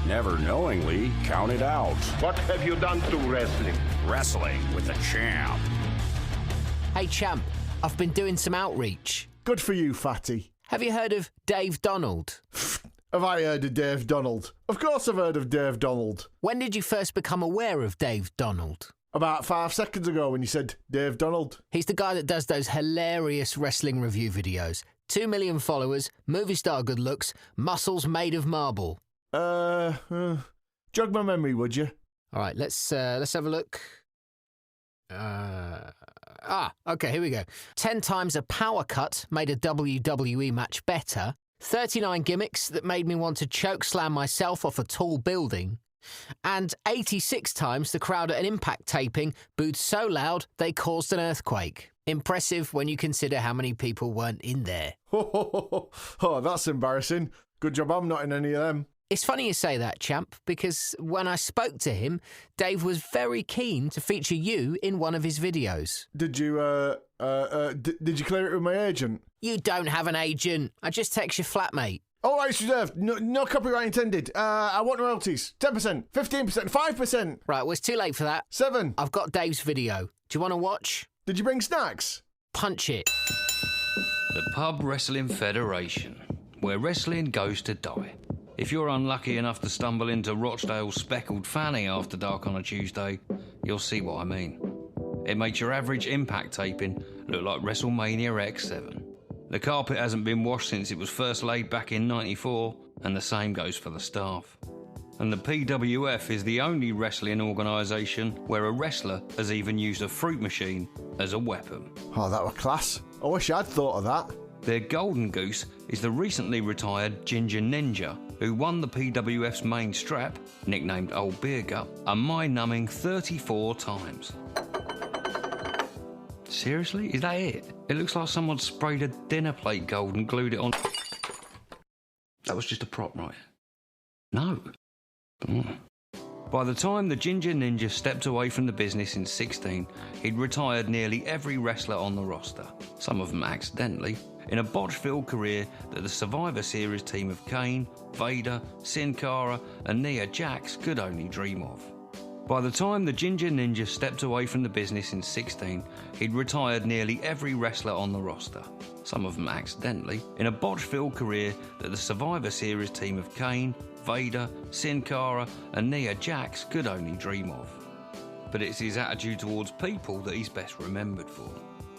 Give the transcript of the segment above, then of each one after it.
never knowingly counted out. What have you done to wrestling? Wrestling with the champ. Hey, champ, I've been doing some outreach. Good for you, fatty. Have you heard of Dave Donald? Have I heard of Dave Donald? Of course I've heard of Dave Donald. When did you first become aware of Dave Donald? About 5 seconds ago when you said Dave Donald. He's the guy that does those hilarious wrestling review videos. 2 million followers, movie star good looks, muscles made of marble. Jog my memory, would you? All right, let's have a look. Okay, here we go. 10 times a power cut made a WWE match better. 39 gimmicks that made me want to choke slam myself off a tall building. And 86 times the crowd at an Impact taping booed so loud they caused an earthquake. Impressive when you consider how many people weren't in there. Oh, that's embarrassing. Good job I'm not in any of them. It's funny you say that, champ, because when I spoke to him, Dave was very keen to feature you in one of his videos. Did you clear it with my agent? You don't have an agent. I just text your flatmate. All rights reserved. No copyright intended. I want royalties. 10%, 15%, 5%. Right, well, it's too late for that. 7. I've got Dave's video. Do you want to watch? Did you bring snacks? Punch it. The Pub Wrestling Federation, where wrestling goes to die. If you're unlucky enough to stumble into Rochdale's Speckled Fanny after dark on a Tuesday, you'll see what I mean. It makes your average Impact taping look like WrestleMania X7. The carpet hasn't been washed since it was first laid back in '94, and the same goes for the staff. And the PWF is the only wrestling organisation where a wrestler has even used a fruit machine as a weapon. Oh, that were class. I wish I'd thought of that. Their golden goose is the recently retired Ginger Ninja, who won the PWF's main strap, nicknamed Old Beer Gut, a mind-numbing 34 times. Seriously? Is that it? It looks like someone sprayed a dinner plate gold and glued it on. That was just a prop, right? No. By the time the Ginger Ninja stepped away from the business in '16, he'd retired nearly every wrestler on the roster, some of them accidentally, in a botch-filled career that the Survivor Series team of Kane, Vader, Sin Cara and Nia Jax could only dream of. By the time the Ginger Ninja stepped away from the business in '16, he'd retired nearly every wrestler on the roster, some of them accidentally, in a botch-filled career that the Survivor Series team of Kane, Vader, Sin Cara and Nia Jax could only dream of. But it's his attitude towards people that he's best remembered for.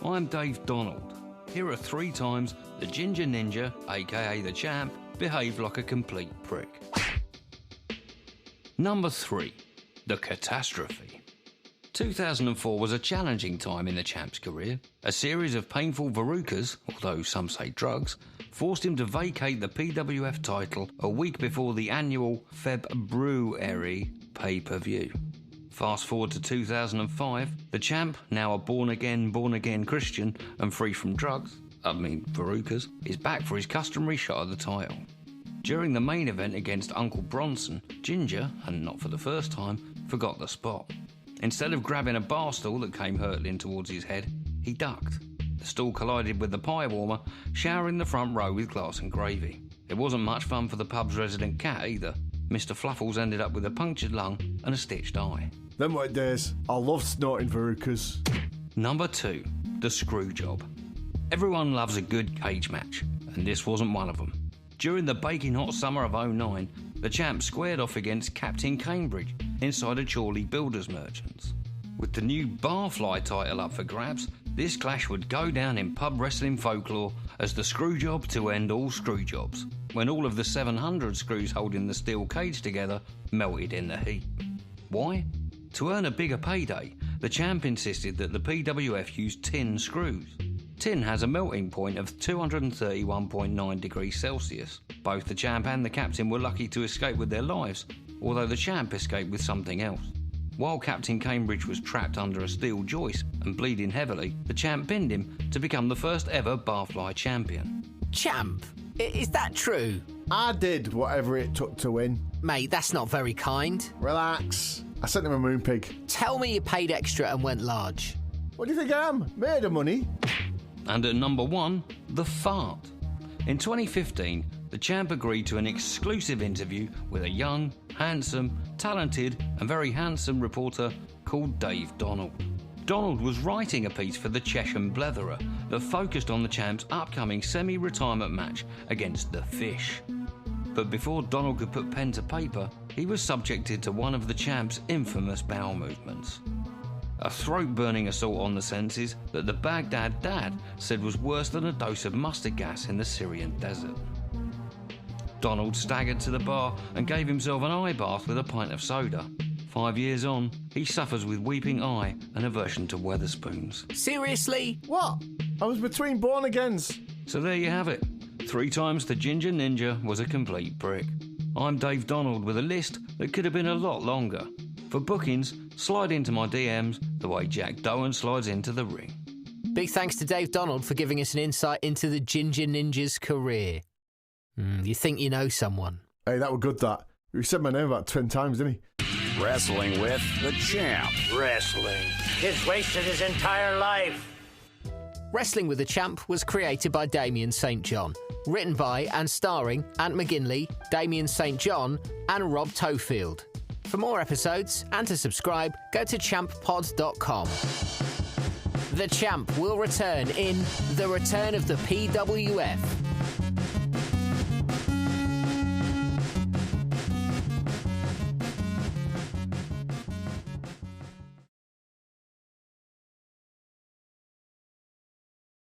I'm Dave Donald. Here are 3 times the Ginger Ninja, aka the Champ, behaved like a complete prick. Number 3. The Catastrophe. 2004 was a challenging time in the Champ's career. A series of painful verrucas, although some say drugs, forced him to vacate the PWF title a week before the annual February pay-per-view. Fast forward to 2005, the Champ, now a born-again Christian and free from drugs, verrucas, is back for his customary shot at the title. During the main event against Uncle Bronson, Ginger, and not for the first time, forgot the spot. Instead of grabbing a bar stool that came hurtling towards his head, he ducked. The stool collided with the pie warmer, showering the front row with glass and gravy. It wasn't much fun for the pub's resident cat either. Mr. Fluffles ended up with a punctured lung and a stitched eye. Them were days. I loved snorting verrucas. Number 2. The Screwjob. Everyone loves a good cage match, and this wasn't one of them. During the baking hot summer of '09, the Champ squared off against Captain Cambridge inside a Chorley Builders Merchants. With the new Barfly title up for grabs, this clash would go down in pub wrestling folklore as the screwjob to end all screwjobs, when all of the 700 screws holding the steel cage together melted in the heat. Why? To earn a bigger payday, the Champ insisted that the PWF use tin screws. Tin has a melting point of 231.9 degrees Celsius. Both the Champ and the Captain were lucky to escape with their lives, although the Champ escaped with something else. While Captain Cambridge was trapped under a steel joist and bleeding heavily, the Champ pinned him to become the first ever Barfly champion. Champ? Is that true? I did whatever it took to win. Mate, that's not very kind. Relax. I sent him a moon pig. Tell me you paid extra and went large. What do you think I am? Made of money. And at number 1, the fart. In 2015, the the champ agreed to an exclusive interview with a young, handsome, talented and very handsome reporter called Dave Donald. Donald was writing a piece for the Cheshire Bletherer that focused on the champ's upcoming semi-retirement match against the Fish. But before Donald could put pen to paper, he was subjected to one of the champ's infamous bowel movements. A throat-burning assault on the senses that the Baghdad Dad said was worse than a dose of mustard gas in the Syrian desert. Donald staggered to the bar and gave himself an eye bath with a pint of soda. 5 years on, he suffers with weeping eye and aversion to Weatherspoons. Seriously? What? I was between born-agains. So there you have it. 3 times the Ginger Ninja was a complete prick. I'm Dave Donald with a list that could have been a lot longer. For bookings, slide into my DMs the way Jack Doan slides into the ring. Big thanks to Dave Donald for giving us an insight into the Ginger Ninja's career. You think you know someone. Hey, that was good, that. He said my name about 10 times, didn't he? Wrestling with the Champ. Wrestling. He's wasted his entire life. Wrestling with the Champ was created by Damien St. John, written by and starring Ant McGinley, Damien St. John and Rob Tofield. For more episodes and to subscribe, go to champpod.com. The Champ will return in The Return of the PWF.